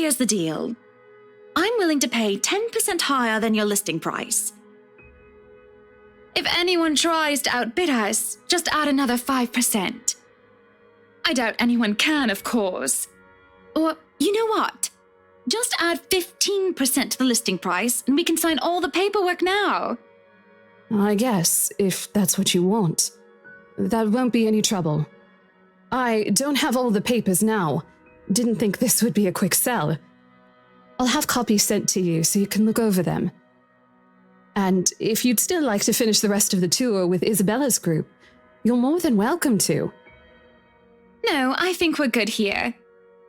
here's the deal. I'm willing to pay 10% higher than your listing price. If anyone tries to outbid us, just add another 5%. I doubt anyone can, of course. Or, you know what? Just add 15% to the listing price and we can sign all the paperwork now. I guess, if that's what you want. That won't be any trouble. I don't have all the papers now. Didn't think this would be a quick sell. I'll have copies sent to you so you can look over them. And if you'd still like to finish the rest of the tour with Isabella's group, you're more than welcome to. No, I think we're good here.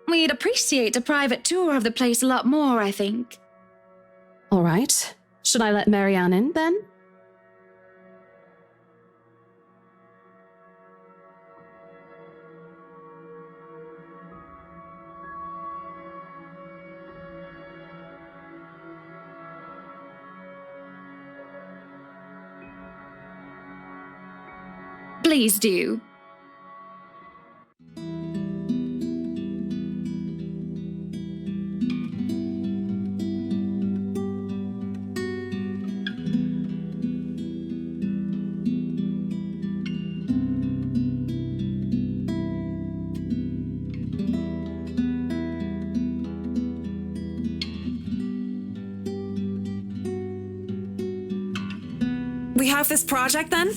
We'd appreciate a private tour of the place a lot more, I think. All right. Should I let Marianne in, then? Please do. We have this project then?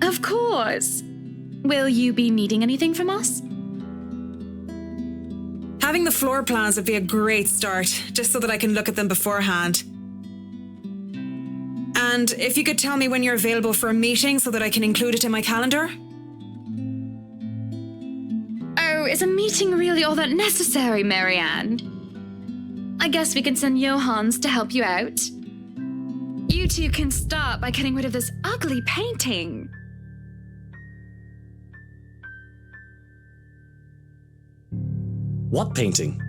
Of course. Will you be needing anything from us? Having the floor plans would be a great start, just so that I can look at them beforehand. And if you could tell me when you're available for a meeting so that I can include it in my calendar? Oh, is a meeting really all that necessary, Marianne? I guess we can send Johans to help you out. You two can start by getting rid of this ugly painting. What painting?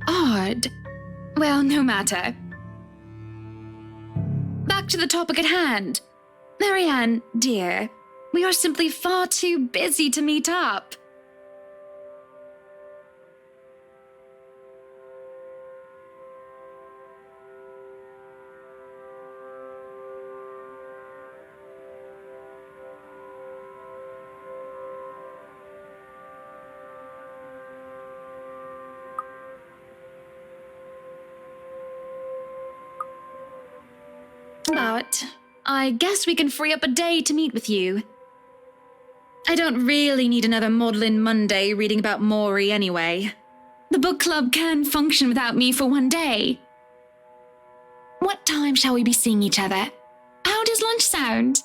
Odd. Well, no matter. Back to the topic at hand. Marianne, dear, we are simply far too busy to meet up. But I guess we can free up a day to meet with you. I don't really need another Maudlin Monday reading about Maury anyway. The book club can function without me for one day. What time shall we be seeing each other? How does lunch sound?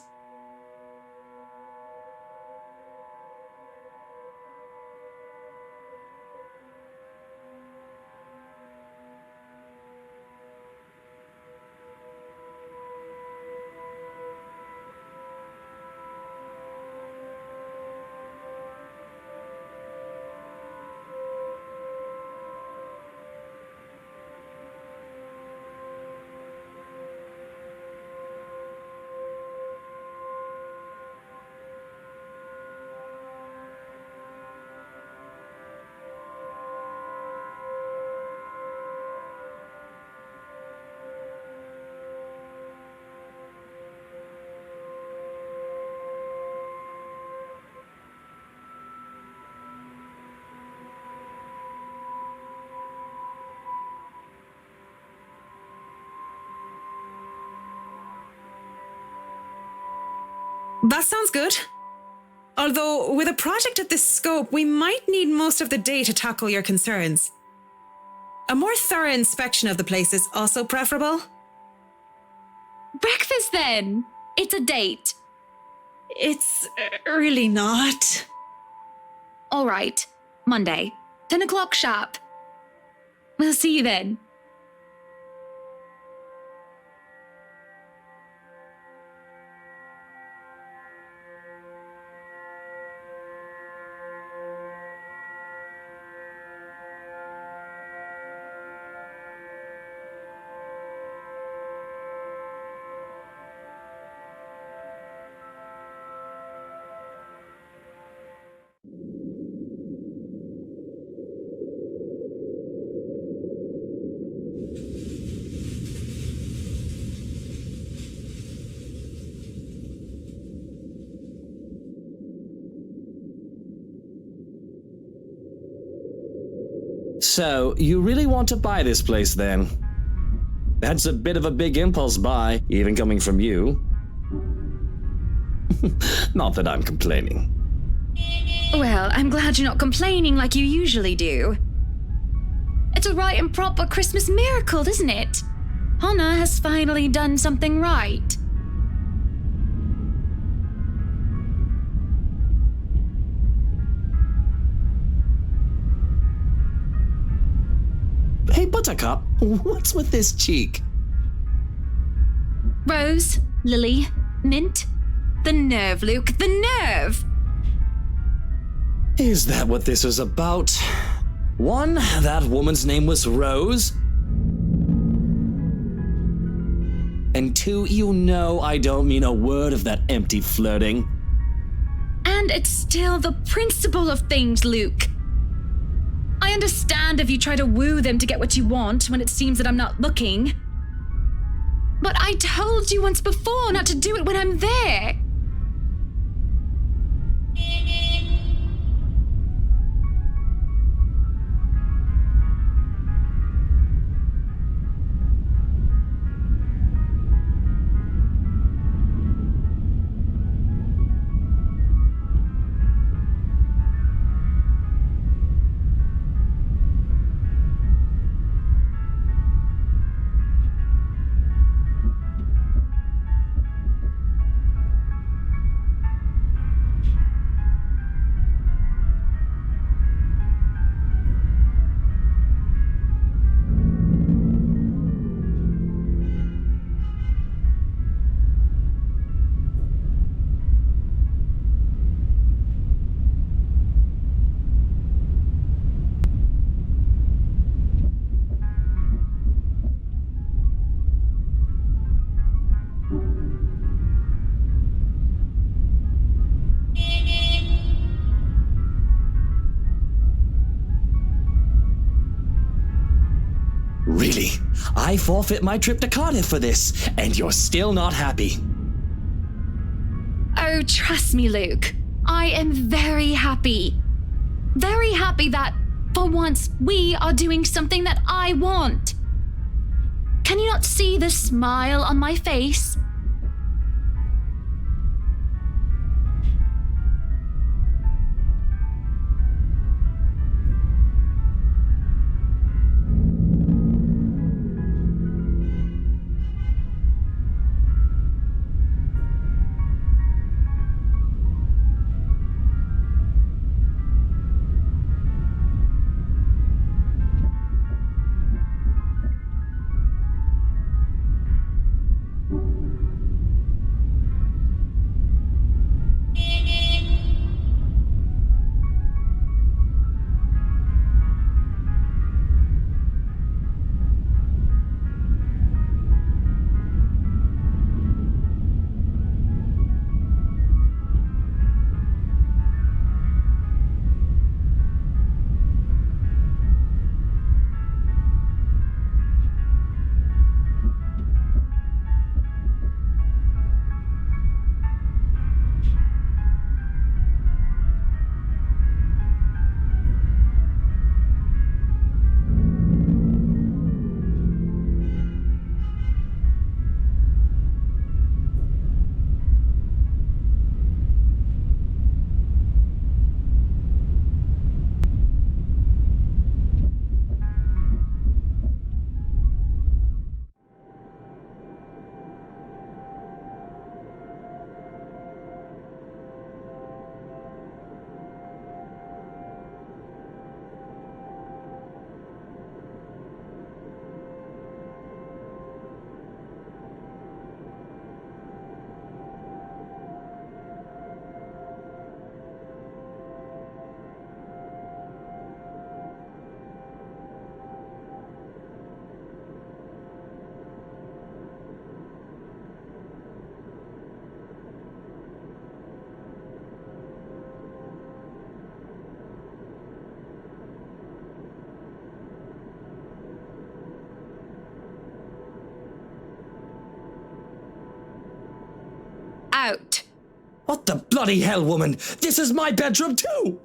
That sounds good. Although, with a project of this scope, we might need most of the day to tackle your concerns. A more thorough inspection of the place is also preferable. Breakfast then! It's a date. It's really not. All right, Monday, 10 o'clock sharp. We'll see you then. So, you really want to buy this place then? That's a bit of a big impulse buy, even coming from you. Not that I'm complaining. Well, I'm glad you're not complaining like you usually do. It's a right and proper Christmas miracle, isn't it? Hannah has finally done something right. Hey, Buttercup, what's with this cheek? Rose, Lily, Mint. The nerve, Luke, the nerve! Is that what this is about? One, that woman's name was Rose. And two, you know I don't mean a word of that empty flirting. And it's still the principle of things, Luke. I understand if you try to woo them to get what you want when it seems that I'm not looking. But I told you once before not to do it when I'm there. Really? I forfeit my trip to Cardiff for this, and you're still not happy. Oh, trust me, Luke. I am very happy. Very happy that, for once, we are doing something that I want. Can you not see the smile on my face? Out. What the bloody hell, woman? This is my bedroom too!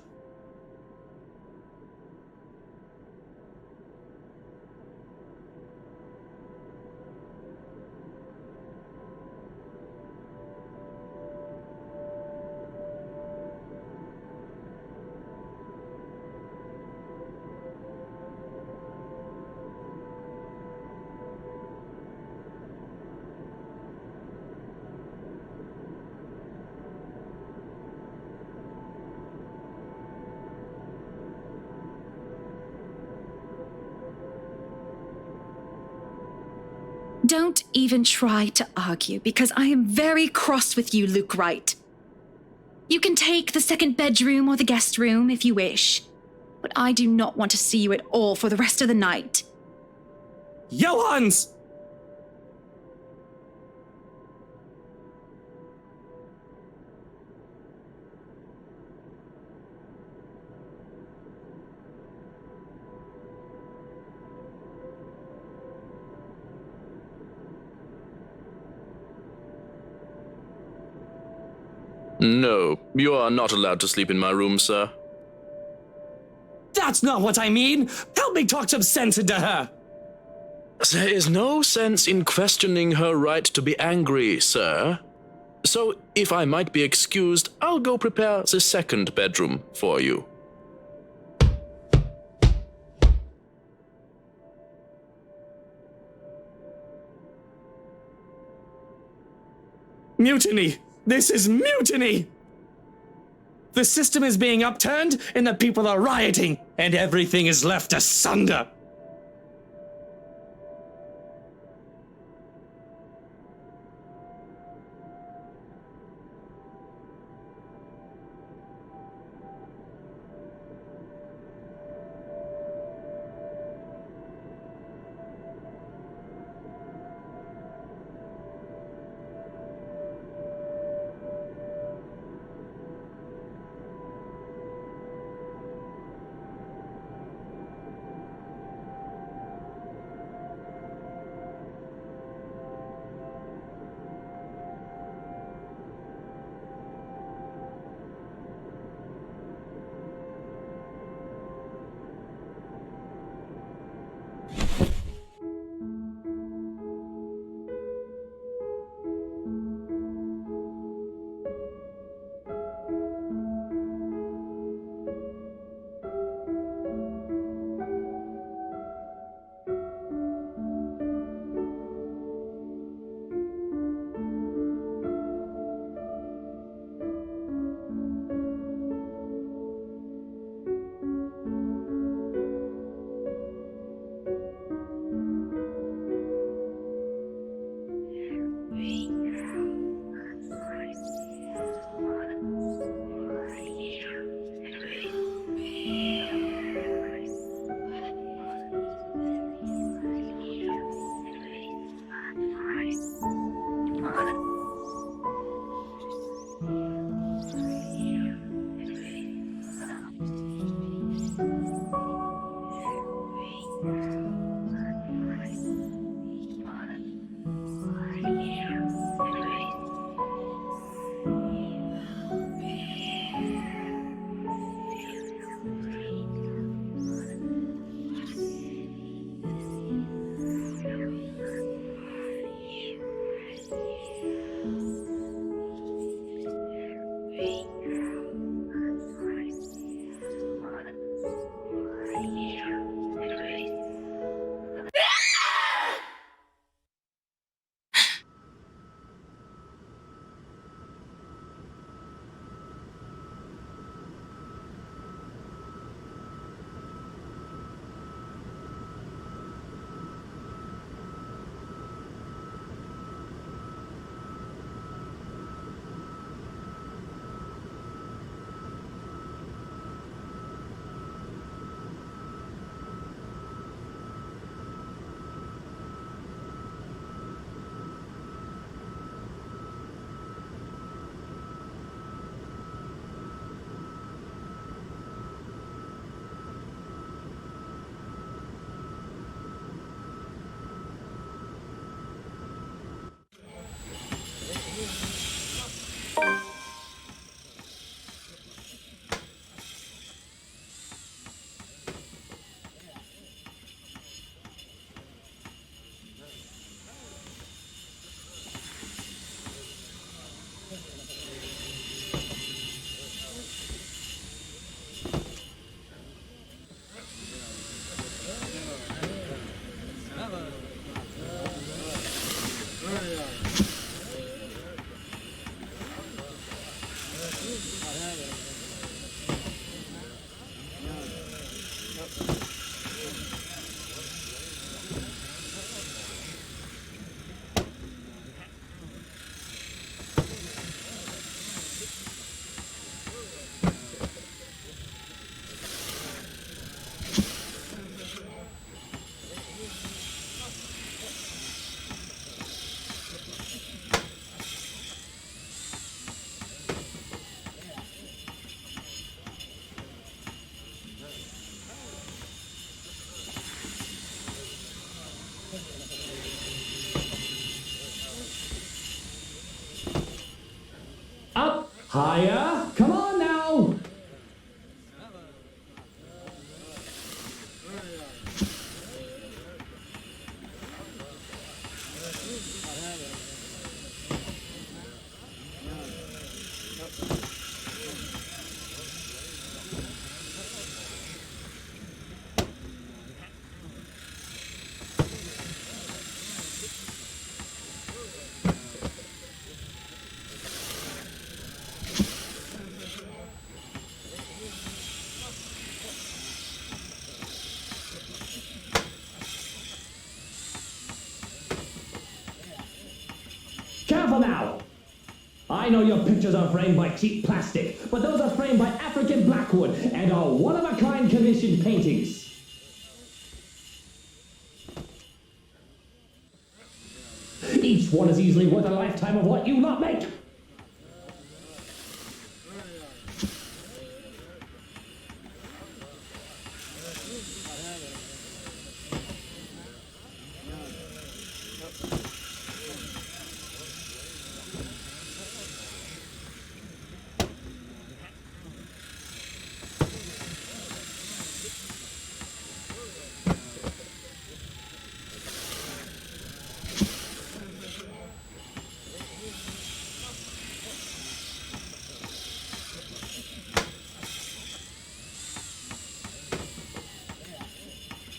Don't even try to argue, because I am very cross with you, Luke Wright. You can take the second bedroom or the guest room if you wish, but I do not want to see you at all for the rest of the night. Johans! No, you are not allowed to sleep in my room, sir. That's not what I mean! Help me talk some sense into her! There is no sense in questioning her right to be angry, sir. So, if I might be excused, I'll go prepare the second bedroom for you. Mutiny! This is mutiny! The system is being upturned, and the people are rioting, and everything is left asunder. Higher! Come on now! Careful now! I know your pictures are framed by cheap plastic, but those are framed by African blackwood and are one-of-a-kind commissioned paintings. Each one is easily worth a lifetime of what you lot make.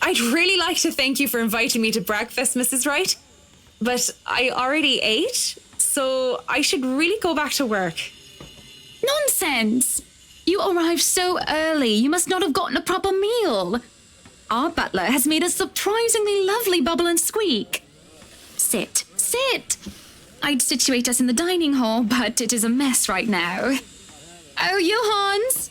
I'd really like to thank you for inviting me to breakfast, Mrs. Wright, but I already ate, so I should really go back to work. Nonsense! You arrived so early, you must not have gotten a proper meal. Our butler has made a surprisingly lovely bubble and squeak. Sit, sit! I'd situate us in the dining hall, but it is a mess right now. Oh, Johans!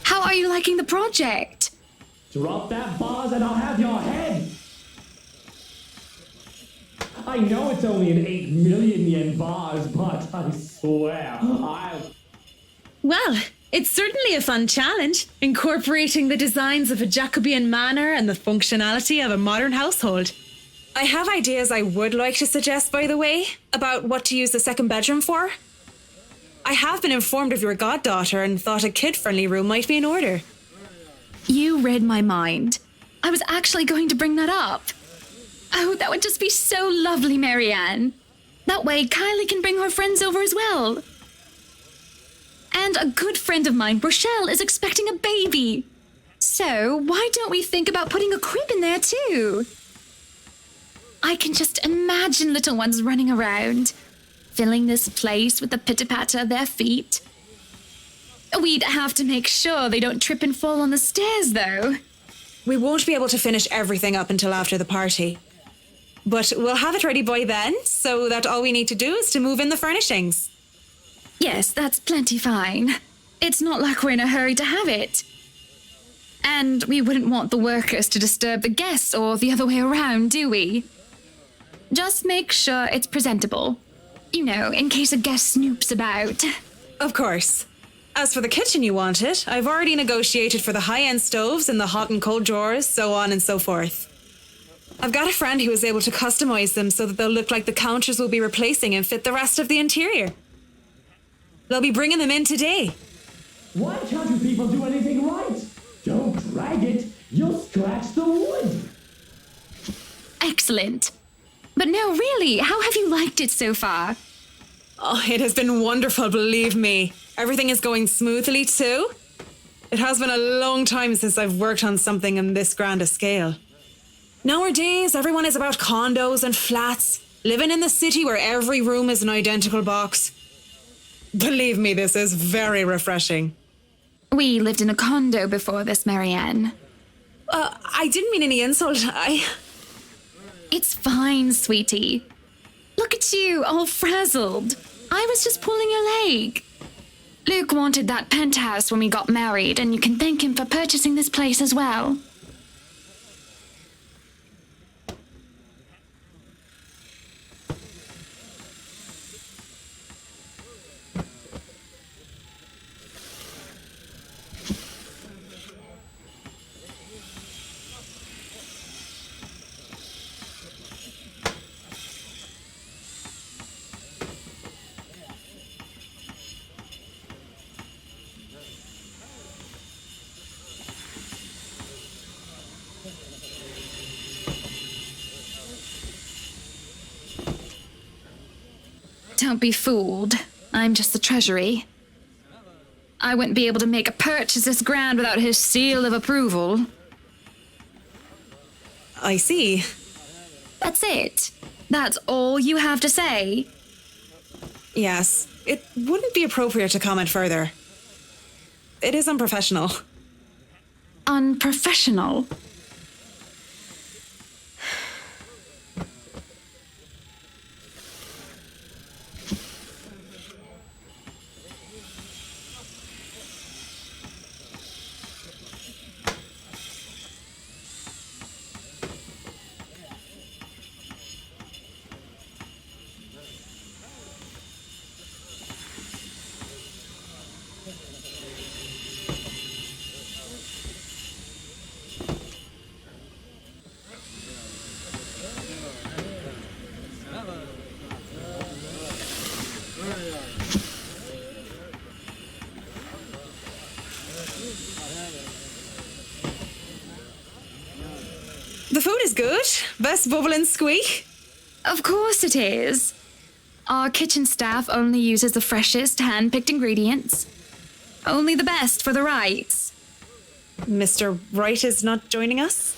How are you liking the project? Drop that vase and I'll have your head! I know it's only an 8 million yen vase, but I swear, I'll... Well, it's certainly a fun challenge, incorporating the designs of a Jacobean manor and the functionality of a modern household. I have ideas I would like to suggest, by the way, about what to use the second bedroom for. I have been informed of your goddaughter and thought a kid-friendly room might be in order. You read my mind. I was actually going to bring that up. Oh, that would just be so lovely, Marianne. That way, Kylie can bring her friends over as well. And a good friend of mine, Rochelle, is expecting a baby. So, why don't we think about putting a crib in there too? I can just imagine little ones running around, filling this place with the pitter-patter of their feet. We'd have to make sure they don't trip and fall on the stairs, though. We won't be able to finish everything up until after the party. But we'll have it ready by then, so that all we need to do is to move in the furnishings. Yes, that's plenty fine. It's not like we're in a hurry to have it. And we wouldn't want the workers to disturb the guests or the other way around, do we? Just make sure it's presentable. You know, in case a guest snoops about. Of course. As for the kitchen you wanted, I've already negotiated for the high-end stoves and the hot and cold drawers, so on and so forth. I've got a friend who was able to customize them so that they'll look like the counters we'll be replacing and fit the rest of the interior. They'll be bringing them in today. Why can't you people do anything right? drag it, you'll scratch the wood. Excellent. But no, really, how have you liked it so far? Oh, it has been wonderful, believe me. Everything is going smoothly too. It has been a long time since I've worked on something on this grand a scale. Nowadays, everyone is about condos and flats, living in the city where every room is an identical box. Believe me, this is very refreshing. We lived in a condo before this, Marianne. I didn't mean any insult. It's fine, sweetie. Look at you, all frazzled. I was just pulling your leg. Luke wanted that penthouse when we got married, and you can thank him for purchasing this place as well. Don't be fooled. I'm just the treasury. I wouldn't be able to make a purchase this grand without his seal of approval. I see. That's it. That's all you have to say. Yes, it wouldn't be appropriate to comment further. It is unprofessional. Unprofessional. The food is good. Best bubble and squeak. Of course it is. Our kitchen staff only uses the freshest hand-picked ingredients. Only the best for the Wrights. Mr. Wright is not joining us?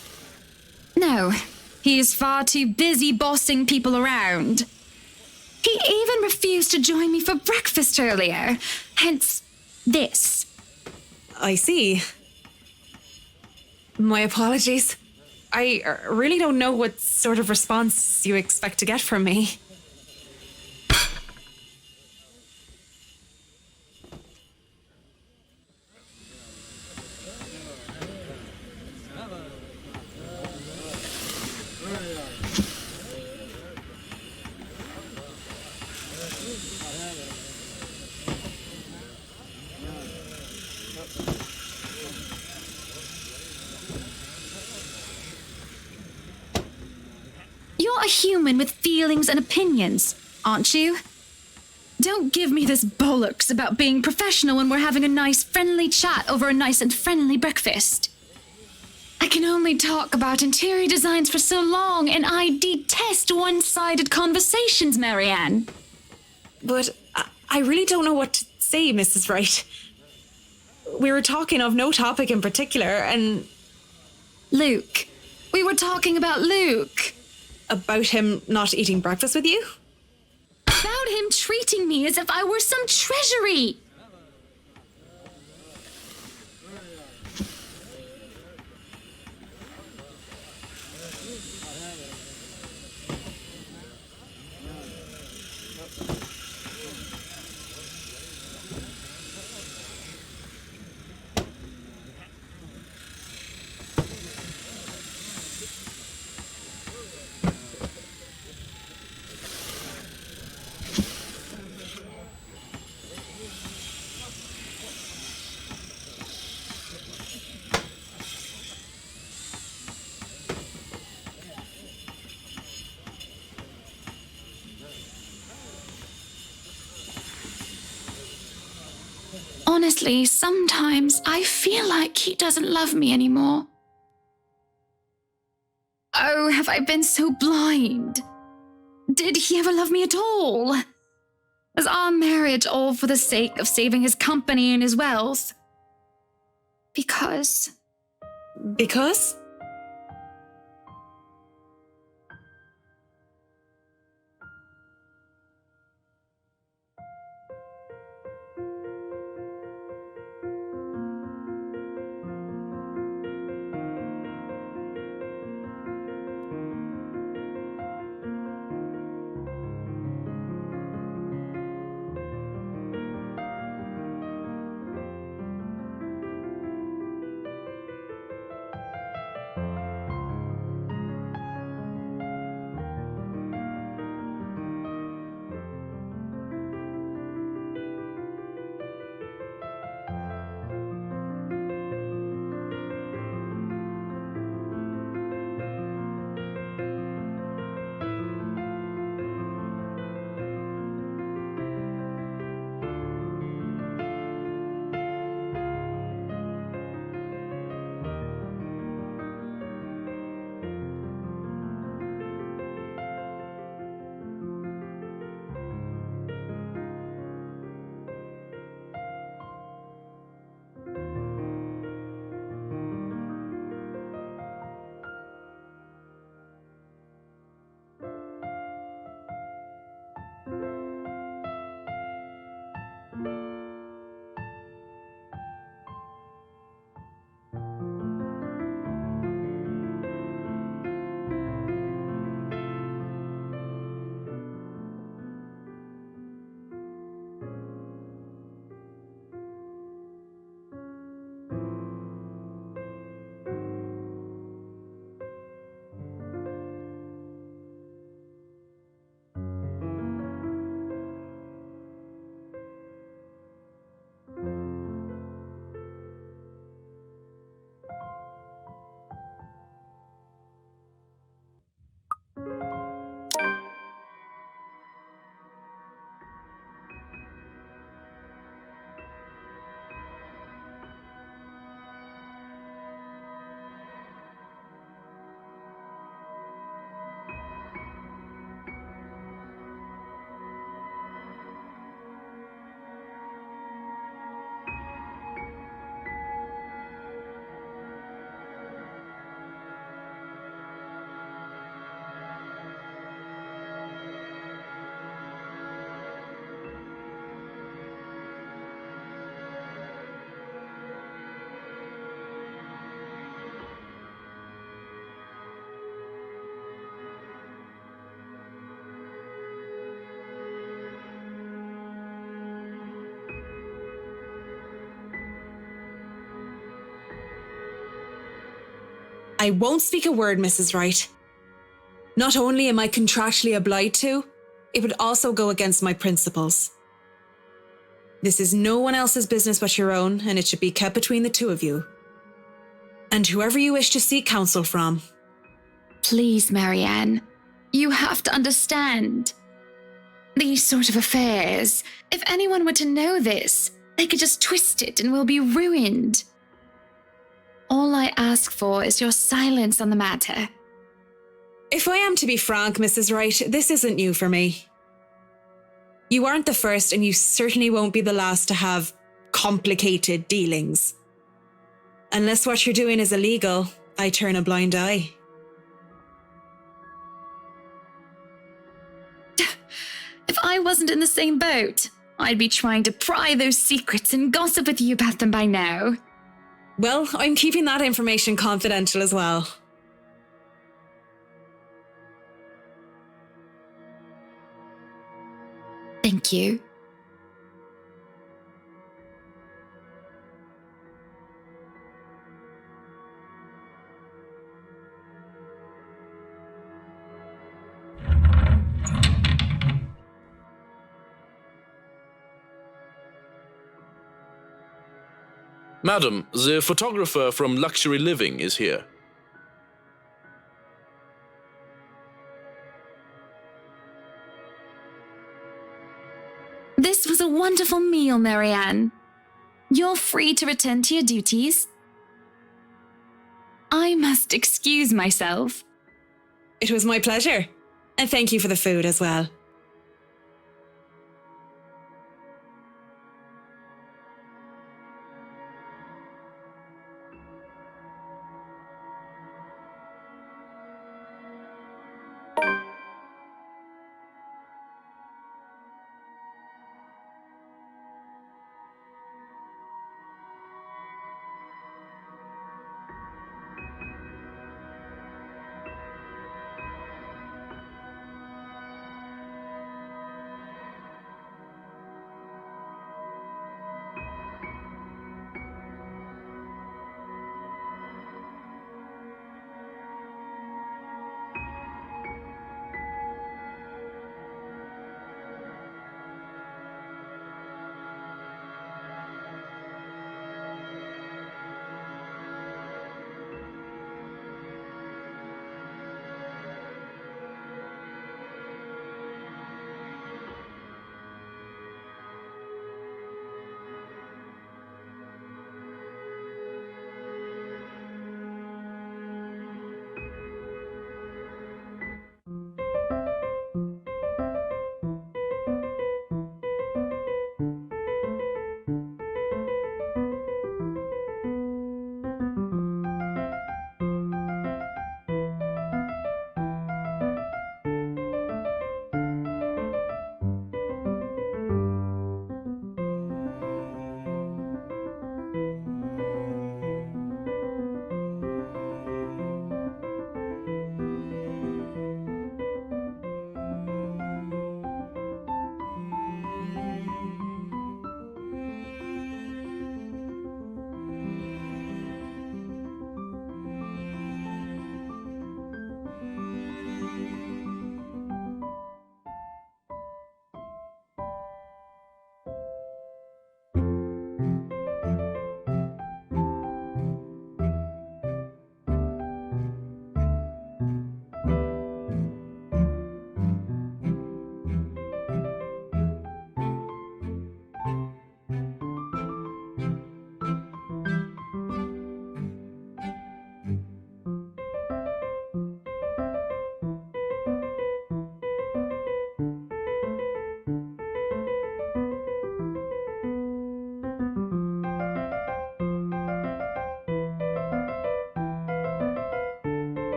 No, he is far too busy bossing people around. He even refused to join me for breakfast earlier. Hence, this. I see. My apologies. I really don't know what sort of response you expect to get from me. You're a human with feelings and opinions, aren't you? Don't give me this bollocks about being professional when we're having a nice friendly chat over a nice and friendly breakfast. I can only talk about interior designs for so long, and I detest one-sided conversations, Marianne. But I really don't know what to say, Mrs. Wright. We were talking of no topic in particular, and... Luke. We were talking about Luke. About him not eating breakfast with you? About him treating me as if I were some treasury. Honestly, sometimes I feel like he doesn't love me anymore. Oh, have I been so blind? Did he ever love me at all? Was our marriage all for the sake of saving his company and his wealth? Because Because? I won't speak a word, Mrs. Wright. Not only am I contractually obliged to, it would also go against my principles. This is no one else's business but your own, and it should be kept between the two of you. And whoever you wish to seek counsel from. please, Marianne, you have to understand. These sort of affairs, if anyone were to know this, they could just twist it and we'll be ruined. All I ask for is your silence on the matter. If I am to be frank, Mrs. Wright, this isn't new for me. You aren't the first, and you certainly won't be the last to have complicated dealings. Unless what you're doing is illegal, I turn a blind eye. If I wasn't in the same boat, I'd be trying to pry those secrets and gossip with you about them by now. Well, I'm keeping that information confidential as well. Thank you. Madam, the photographer from Luxury Living is here. This was a wonderful meal, Marianne. You're free to return to your duties. I must excuse myself. It was my pleasure. And thank you for the food as well.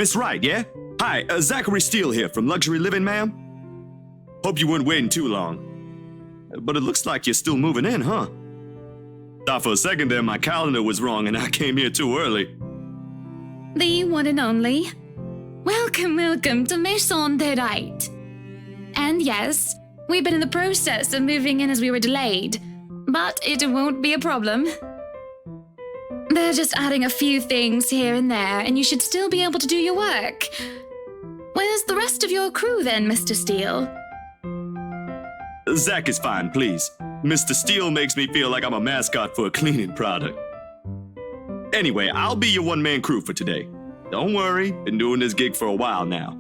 Miss Wright, yeah? Hi, Zachary Steele here from Luxury Living, ma'am. Hope you weren't waiting too long. But it looks like you're still moving in, huh? Thought for a second there my calendar was wrong and I came here too early. The one and only. Welcome, welcome to Maison de Right. And yes, we've been in the process of moving in as we were delayed, but it won't be a problem. They're just adding a few things here and there, and you should still be able to do your work. Where's the rest of your crew then, Mr. Steele? Zach is fine, please. Mr. Steele makes me feel like I'm a mascot for a cleaning product. Anyway, I'll be your one-man crew for today. Don't worry, been doing this gig for a while now.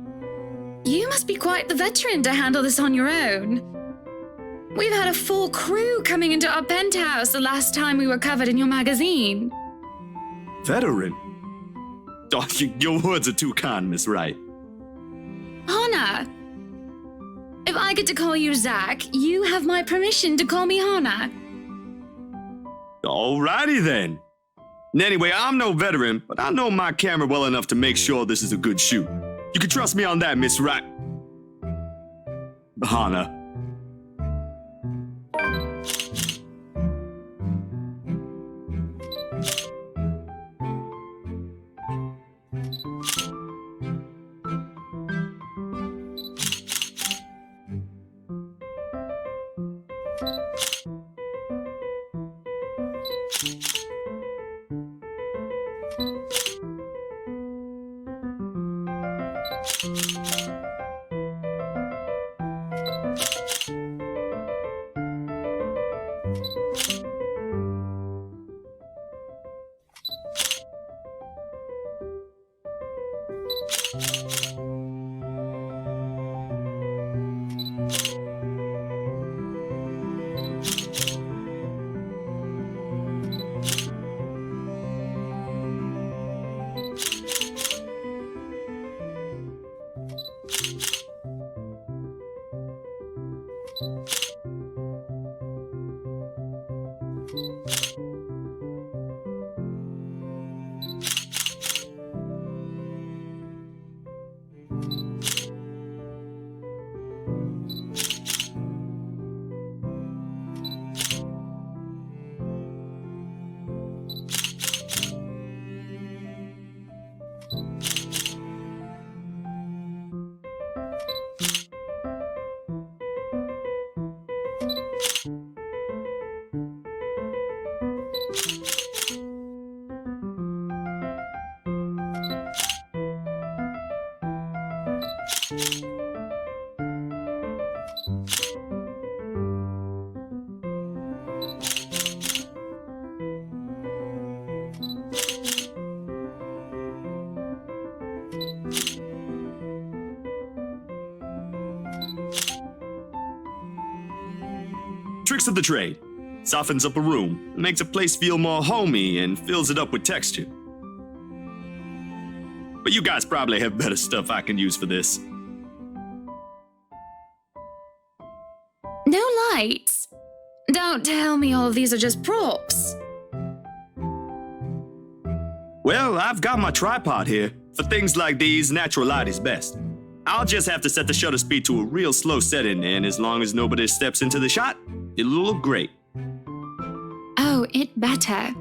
You must be quite the veteran to handle this on your own. We've had a full crew coming into our penthouse the last time we were covered in your magazine. Veteran? Oh, your words are too kind, Miss Wright. Hannah! If I get to call you Zach, you have my permission to call me Hannah. Alrighty then. Anyway, I'm no veteran, but I know my camera well enough to make sure this is a good shoot. You can trust me on that, Miss Wright. Hannah. Tricks of the trade. Softens up a room, makes a place feel more homey, and fills it up with texture. But you guys probably have better stuff I can use for this. No lights? Don't tell me all of these are just props. Well, I've got my tripod here. For things like these, natural light is best. I'll just have to set the shutter speed to a real slow setting, and as long as nobody steps into the shot, it'll look great. Oh, it better.